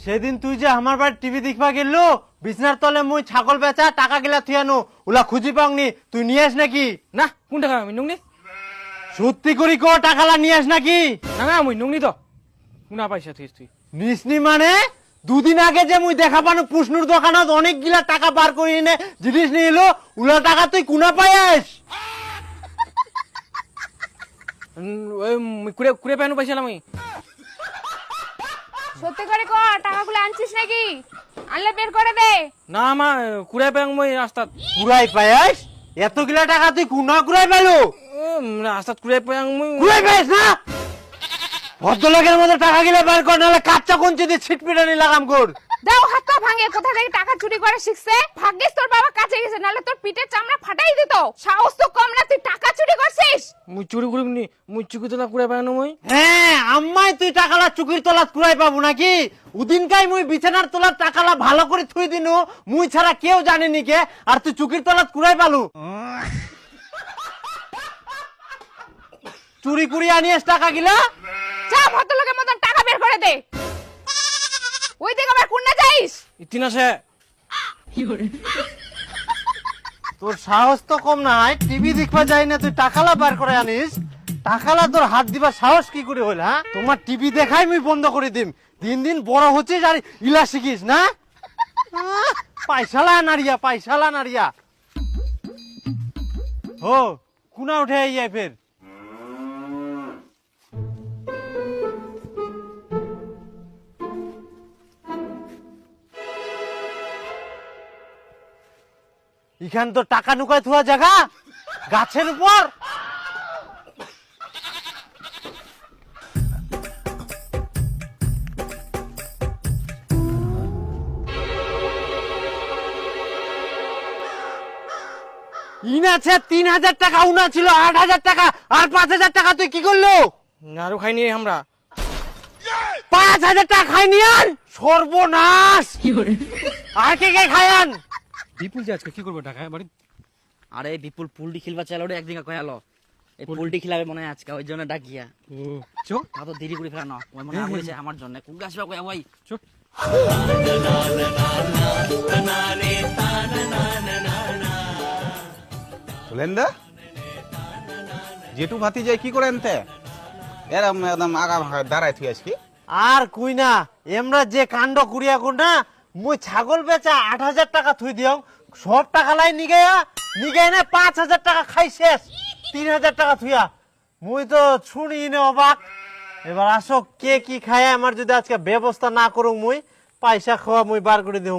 সেদিন তুই যে আমার বাড়ি টিভি দেখবা গেলো বিছনার তলে মুই ছাগল বেচা টাকা গিলা থুয়ানো ওলা খুঁজি পাওনি তুই নিয়ে আস নাকি? না কোন টাকা আমি নুংনি সত্যি করি কো টাকালা নিয়ে আস নাকি? না না আমি নুংনি তো কোনা পয়সা তুই নিসনি মানে দুদিন আগে যে মুই দেখা পানো পুষ্ণুর দোকানত অনেক গিলা টাকা বার করে এনে জিনিস নিয়ে এলো ওলা টাকা তুই কোনা পাইস? ওই কুড়ে কুড়ে পেন পয়সা আমি সত্যি করে ক টাকাগুলো আনছিস নাকি? আনলে বের করে দে। না মা কুড়ে পেন মই রাস্তা কুড়াই পাইস? এত গিলা টাকা তুই কোনা কুড়াই পাইলো? রাস্তা কুড়ে পেন মই কুড়াই পাইস না? ভদ্রলোকের মধ্যে টাকা গিলা বার কর নাহলে কাচ্চা কঞ্চি দিয়ে ছিটপিটানি লাগাম কর। দাও হাতটা ভাঙে কোথা থেকে টাকা চুরি করে শিখছে? ভাগ্যিস তোর বাবা কাছে গেছে নাহলে তোর পিঠের চামড়া ফাটাই দিত। সাহস তো কম না, তুই টাকা চুরি করছিস? মুই চুরি করিনি মুই চুকি তো না কুড়ে পেন মই হ্যাঁ আম্মাই তুই টাকালা চুকির তলাত কুড়াই পাবো নাকি? উদিনকাই মুই বিছানার তলার টাকালা ভালো করে থুই দিনু মুই ছাড়া কেউ জানেনি কে আর তুই চুকির তলাত কুড়াই পালু? চুরি কুড়ি আনিস টাকা গিলা? যা ভদ্রলোকের মতন টাকা বের করে দে। ওই দিকে আবার কোন না যাইস? ইতিন আছে তোর সাহস তো কম নাই, টিভি দেখবা যাই না তুই টাকালা বার করে আনিস? টাকালা তোর হাত দিবার সাহস কি করে হইল? হ্যাঁ তোমার টিভি দেখাই মুই বন্ধ করে দিম। দিন দিন বড় হচ্ছিস আর ইলা শিখিস না? পয়সালা নারিয়া পয়সালা নারিয়া হো কুনা উঠে আইয়া ফের এখান তো টাকা নুকায় থুয়া জায়গা গাছের উপর। ইনা আছে ৩,০০০ টাকা, উনা ছিল ৮,০০০ টাকা আর ৫,০০০ টাকা তুই কি করলো? আরো খাইনি আমরা ৫,০০০ টাকা খাইনি আর সর্বনাশ। আর কে কে খায়ান? বিপুল যে আজকে কি করবো টাকা বাড়ি? আরে বিপুল পুলটি খেলবা চাইলো রে একদিন কয়ালো এই পুলটি খেলাবে মনে হয় আজকে ওই জন্য ডাকিয়া চো তা তো দেরি করে ফেলানো ওই মনে হয়েছে আমার জন্য কোন আসবে কয়া ভাই চো সুলেন্দা জেঠু ভাতি যায় কি করে আনতে এরম একদম আগা ভাঙা দাঁড়ায় তুই আজকে আর কুই না এমরা যে কাণ্ড কুড়িয়া কোন না মুই ছাগল বেচা ৮,০০০ টাকা থুই দিও সব টাকা লাই নিগাই না ৫,০০০ টাকা খাই শেষ ৩,০০০ টাকা থুইয়া মুই তো শুনি না অবাক। এবার আসো কে কি খায় আমার যদি আজকে ব্যবস্থা না করুম মুই পয়সা খাওয়া মুই বার করে দিও।